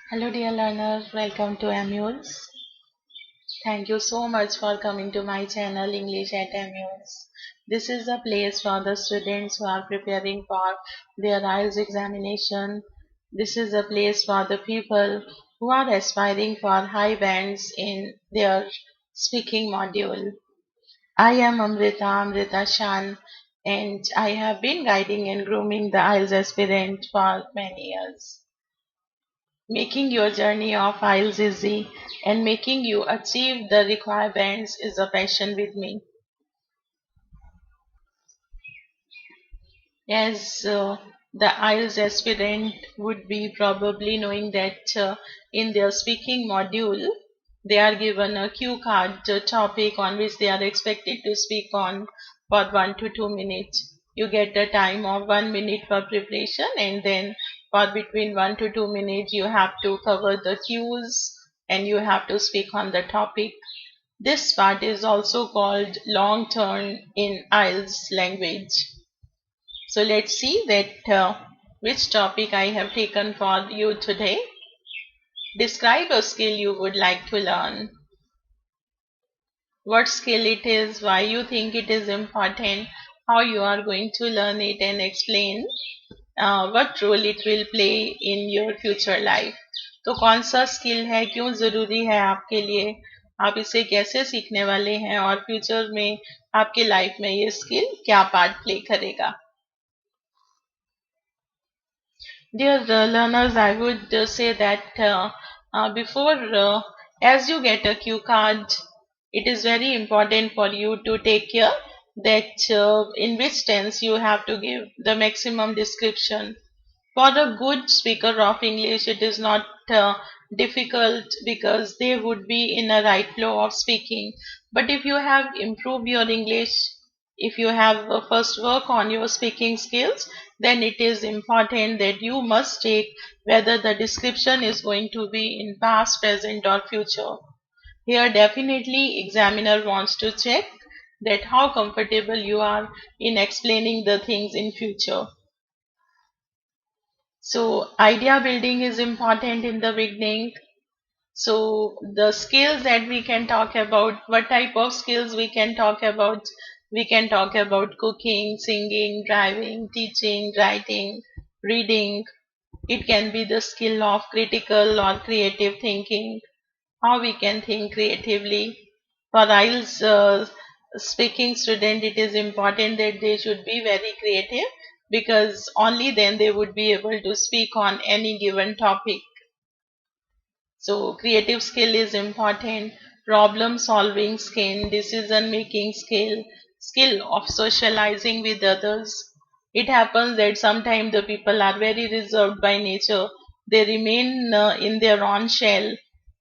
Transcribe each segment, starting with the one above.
Hello, dear learner. Welcome to Amules. Thank you so much for coming to my channel English at Amules. This is a place for the students who are preparing for their IELTS examination. This is a place for the people who are aspiring for high bands in their speaking module. I am Amrita Shan, and I have been guiding and grooming the IELTS aspirant for many years. Making your journey of IELTS easy and making you achieve the requirements is a passion with me. As the IELTS aspirant would be probably knowing that in their speaking module, they are given a cue card topic on which they are expected to speak on for 1 to 2 minutes. You get a time of 1 minute for preparation, and then for between 1 to 2 minutes, you have to cover the cues and you have to speak on the topic. This part is also called long turn in IELTS language. So let's see that which topic I have taken for you today. Describe a skill you would like to learn. What skill it is, why you think it is important, how you are going to learn it, and explain what role it will play in your future life. तो कौन सा skill है, क्यों ज़रूरी है आपके लिए, आप इसे कैसे सीखने वाले हैं और फ्यूचर में आपके लाइफ में ये स्किल क्या पार्ट प्ले करेगा. Dear learners, I would say that before, as you get a cue card, it is very important for you to take care that in which tense you have to give the maximum description. For a good speaker of English, it is not difficult because they would be in a right flow of speaking. But if you have improved your English, if you have first work on your speaking skills, then it is important that you must take whether the description is going to be in past, present or future. Here definitely examiner wants to check that how comfortable you are in explaining the things in future. So idea building is important in the beginning. So the skills that we can talk about, what type of skills we can talk about? We can talk about cooking, singing, driving, teaching, writing, reading. It can be the skill of critical or creative thinking, how we can think creatively. For IELTS speaking student, it is important that they should be very creative because only then they would be able to speak on any given topic. So creative skill is important, problem solving skill, decision making skill, skill of socializing with others. It happens that sometimes the people are very reserved by nature. They remain in their own shell.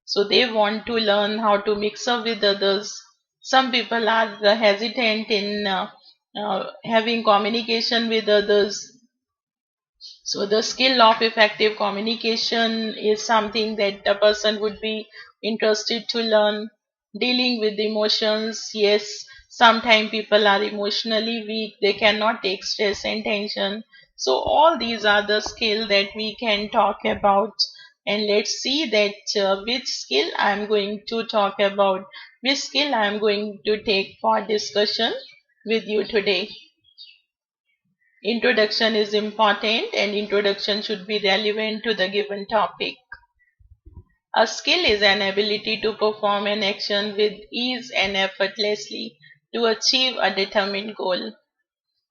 So they want to learn how to mix up with others. Some people are hesitant in having communication with others. So the skill of effective communication is something that a person would be interested to learn. Dealing with emotions, yes, sometimes people are emotionally weak, they cannot take stress and tension. So all these are the skill that we can talk about. And let's see that which skill I am going to talk about, which skill I am going to take for discussion with you today. Introduction is important and introduction should be relevant to the given topic. A skill is an ability to perform an action with ease and effortlessly to achieve a determined goal.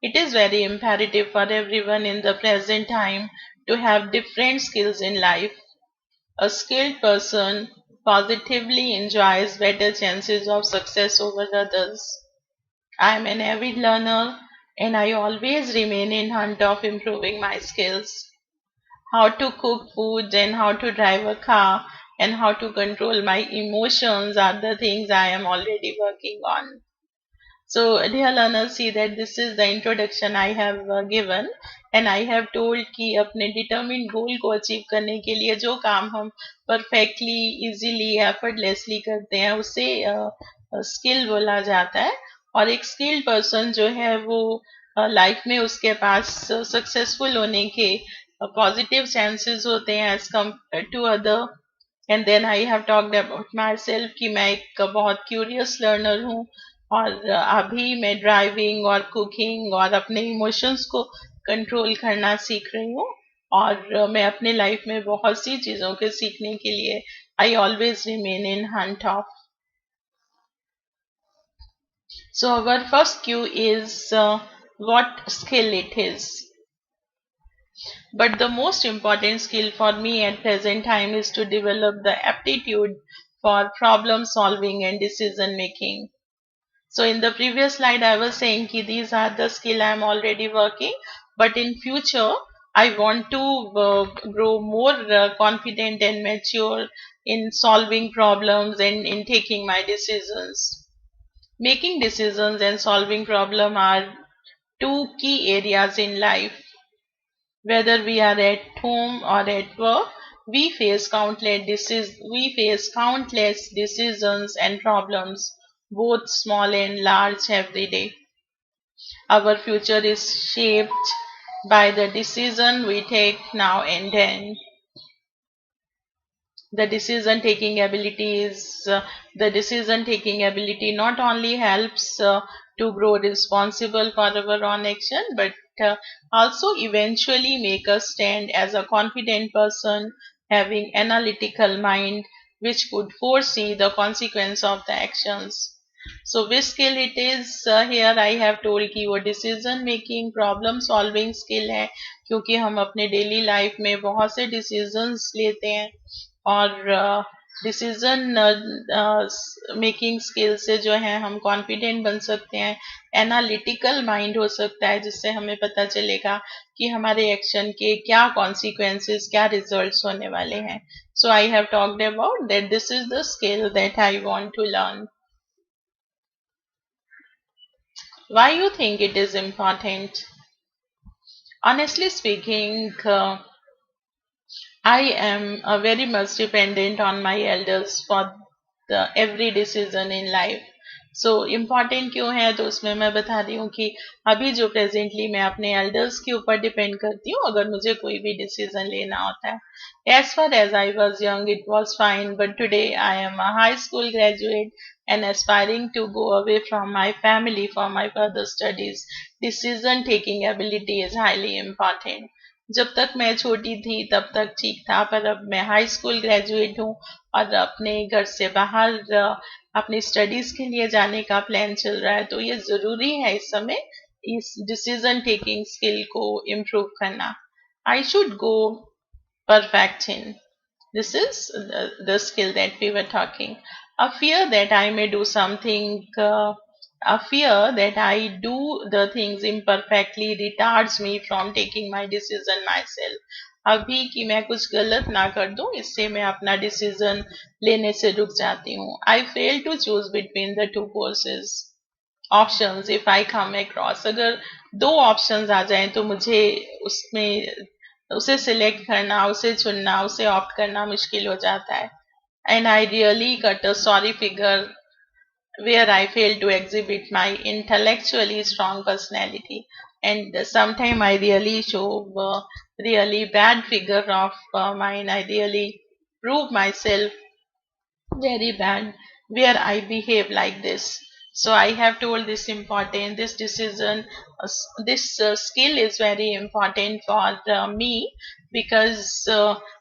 It is very imperative for everyone in the present time to have different skills in life. A skilled person positively enjoys better chances of success over others. I am an avid learner and I always remain in hunt of improving my skills. How to cook food and how to drive a car and how to control my emotions are the things I am already working on. So dear learners, see that this is the introduction I have given and I have told कि अपने determined goal को achieve करने के लिए जो काम हम perfectly, easily, effortlessly करते हैं उसे skill बोला जाता है. और एक skilled person जो है वो लाइफ में उसके पास सक्सेसफुल होने के पॉजिटिव सेंसेस होते हैं as compare to other. And then I have talked about myself कि मैं एक बहुत क्यूरियस लर्नर हूँ. और अभी मैं ड्राइविंग और कुकिंग और अपने इमोशंस को कंट्रोल करना सीख रही हूँ. और मैं अपने लाइफ में बहुत सी चीज़ों के सीखने के लिए I always remain in Hunt of. So our first cue is what skill it is. But the most important skill for me at present time is to develop the aptitude for problem solving and decision making. So in the previous slide I was saying ki these are the skill I am already working, but in future I want to grow more confident and mature in solving problems and in taking my decisions. Making decisions and solving problem are two key areas in life. Whether we are at home or at work, we face countless decisions and problems, both small and large, every day. Our future is shaped by the decision we take now and then. The decision taking ability is the decision taking ability not only helps to grow responsible for our own action, but also eventually make us stand as a confident person having analytical mind which could foresee the consequence of the actions. So which skill it is, here I have told कि वो decision making problem solving skill है, क्योंकि हम अपने daily life में बहुत से decisions लेते हैं. और डिसीजन मेकिंग स्किल से जो है हम कॉन्फिडेंट बन सकते हैं. एनालिटिकल माइंड हो सकता है जिससे हमें पता चलेगा कि हमारे एक्शन के क्या कॉन्सिक्वेंसेस, क्या रिजल्ट्स होने वाले हैं. So I have talked about that this is the skill that I want to learn. Why you think it is important? Honestly speaking, I am very much dependent on my elders for the every decision in life. So important क्यों है, तो उसमें मैं बता रही हूँ कि अभी जो प्रेजेंटली मैं अपने एल्डर्स के ऊपर डिपेंड करती हूँ अगर मुझे कोई भी डिसीजन लेना होता है. As far as I was young, it was fine, but today I am a high school graduate and aspiring to go away from my family for my further studies. Decision taking ability is highly important. जब तक मैं छोटी थी तब तक ठीक था, पर अब मैं हाई स्कूल ग्रेजुएट हूँ और अपने घर से बाहर अपनी स्टडीज के लिए जाने का प्लान चल रहा है. तो ये जरूरी है इस समय इस डिसीजन टेकिंग स्किल को इम्प्रूव करना. I should go perfect in. This is the skill that we were talking. A fear that I may do something, a fear that I do the things imperfectly retards me from taking my decision myself. अभी कि मैं कुछ गलत ना कर दूं, इससे मैं अपना डिसीजन लेने से रुक जाती हूँ. I fail to choose between the two courses. Options if I come across, अगर दो ऑप्शंस आ जाएं तो मुझे उसमें उसे सिलेक्ट करना, उसे चुनना, उसे ऑप्ट करना मुश्किल हो जाता है. And I really cut a sorry figure where I fail to exhibit my intellectually strong personality. And sometimes I really show really bad figure of mine. I really prove myself very bad where I behave like this. So I have told this important, this decision, this skill is very important for me because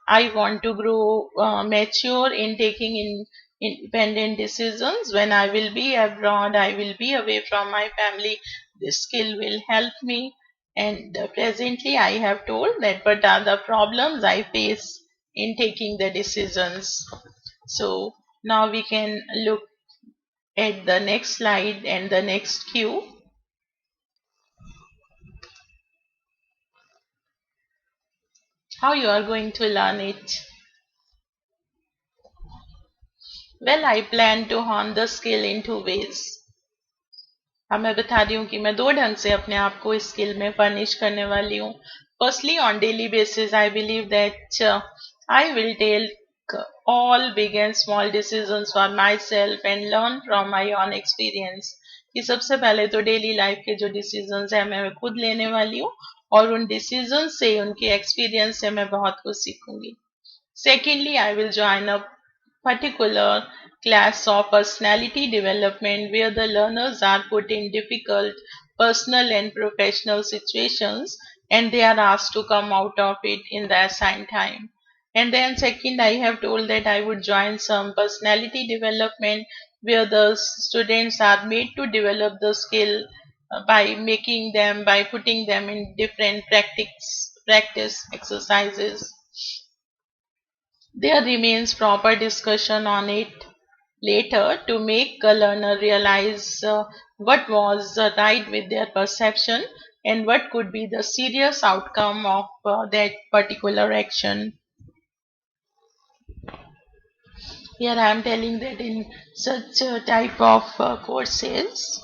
I want to grow mature in taking independent decisions. When I will be abroad, I will be away from my family. This skill will help me. And presently, I have told that what are the problems I face in taking the decisions. So now we can look at the next slide and the next cue. How you are going to learn it? Well, I plan to hone the skill in two ways. अब मैं बता रही हूँ कि मैं दो ढंग से अपने आप को इस स्किल में फर्निश करने वाली हूँ. Firstly on daily basis I believe that I will take all big and small decisions for myself and learn from my own experience. कि सबसे पहले तो डेली लाइफ के जो डिसीजंस है मैं खुद लेने वाली हूँ और उन डिसीजन से, उनके एक्सपीरियंस से मैं बहुत कुछ सीखूंगी. Secondly, I will join a particular class of personality development where the learners are put in difficult personal and professional situations and they are asked to come out of it in the assigned time. And then second, I have told that I would join some personality development where the students are made to develop the skill by putting them in different practice exercises. There remains proper discussion on it later to make a learner realize what was right with their perception and what could be the serious outcome of that particular action. Here I am telling that in such type of courses,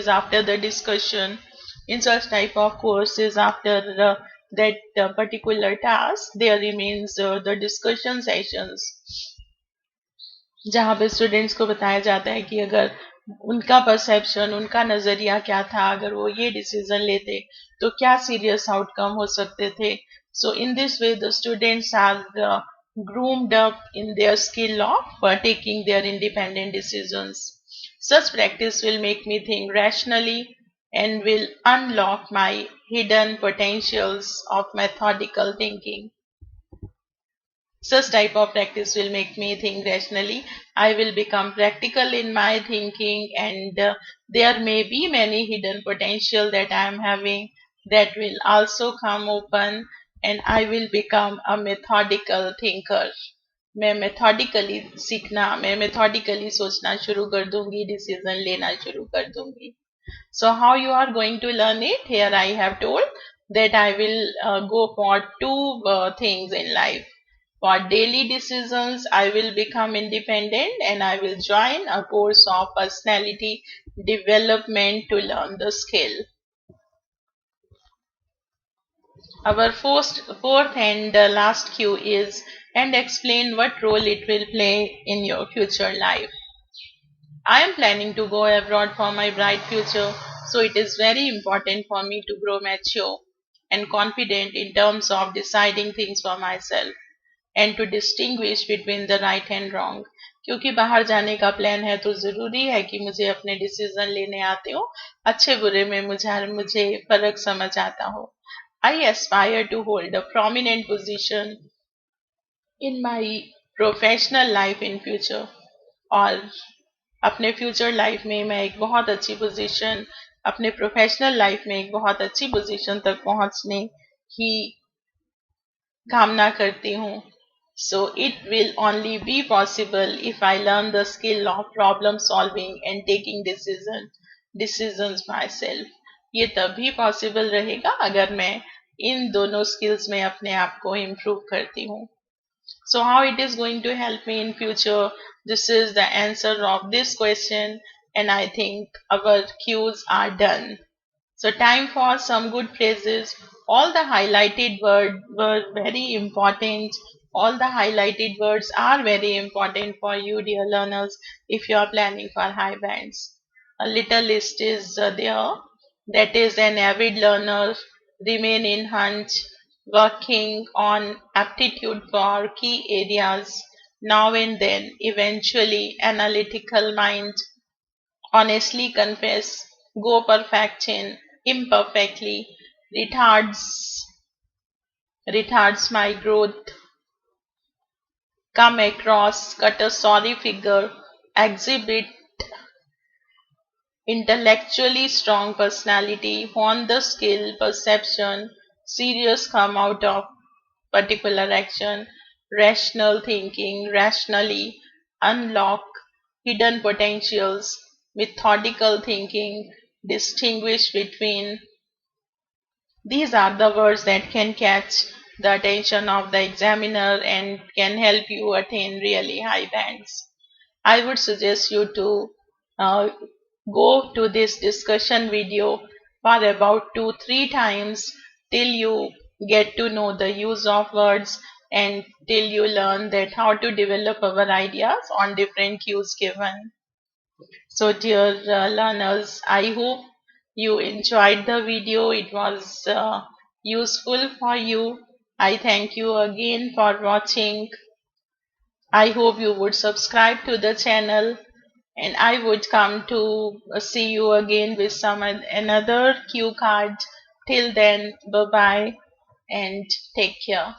after the discussion, in such type of courses, after that particular task, there remains the discussion sessions जहाँ पे students को बताया जाता है कि अगर उनका perception, उनका नजरिया क्या था, अगर वो ये डिसीजन लेते तो क्या सीरियस आउटकम हो सकते थे. So in this way the students are groomed up in their skill of taking their independent decisions. Such practice will make me think rationally and will unlock my hidden potentials of methodical thinking. Such type of practice will make me think rationally. I will become practical in my thinking, and there may be many hidden potential that I am having that will also come open, and I will become a methodical thinker. मैं methodically सोचना शुरू कर दूंगी, decision लेना शुरू कर दूंगी. So how you are going to learn it? Here I have told that I will go for two things in life. For daily decisions, I will become independent and I will join a course of personality development to learn the skill. Our fourth and last cue is and explain what role it will play in your future life. I am planning to go abroad for my bright future, so it is very important for me to grow mature and confident in terms of deciding things for myself and to distinguish between the right and wrong. क्योंकि बाहर जाने का plan है तो जरूरी है कि मुझे अपने डिसीजन लेने आते हो, अच्छे बुरे में मुझे फर्क समझ आता हो. I aspire to hold a prominent position in my professional life in future. और अपने फ्यूचर लाइफ में मैं एक बहुत अच्छी पोजीशन, अपने प्रोफेशनल लाइफ में एक बहुत अच्छी पोजीशन तक पहुंचने की कामना करती हूँ. So it will only be possible if I learn the skill of problem solving and taking decisions my self. ये तभी पॉसिबल रहेगा अगर मैं इन दोनों स्किल्स में अपने आप को इम्प्रूव करती हूँ. So how it is going to help me in future? This is the answer of this question, and I think our cues are done. So time for some good phrases. All the highlighted words were very important. All the highlighted words are very important for you, dear learners, if you are planning for high bands. A little list is there. That is an avid learner, remain in hunch, working on aptitude for key areas, now and then, eventually, analytical mind, honestly confess, go perfection, imperfectly, retards, retards my growth, come across, cut a sorry figure, exhibit intellectually strong personality, hone the skill, perception, serious come out of particular action, rational thinking, rationally, unlock hidden potentials, methodical thinking, distinguish between. These are the words that can catch the attention of the examiner and can help you attain really high bands. I would suggest you to uh, go to this discussion video for about 2-3 times till you get to know the use of words and till you learn that how to develop our ideas on different cues given. So dear learners, I hope you enjoyed the video. It was useful for you. I thank you again for watching. I hope you would subscribe to the channel, and I would come to see you again with some another cue card. Till then, bye bye and take care.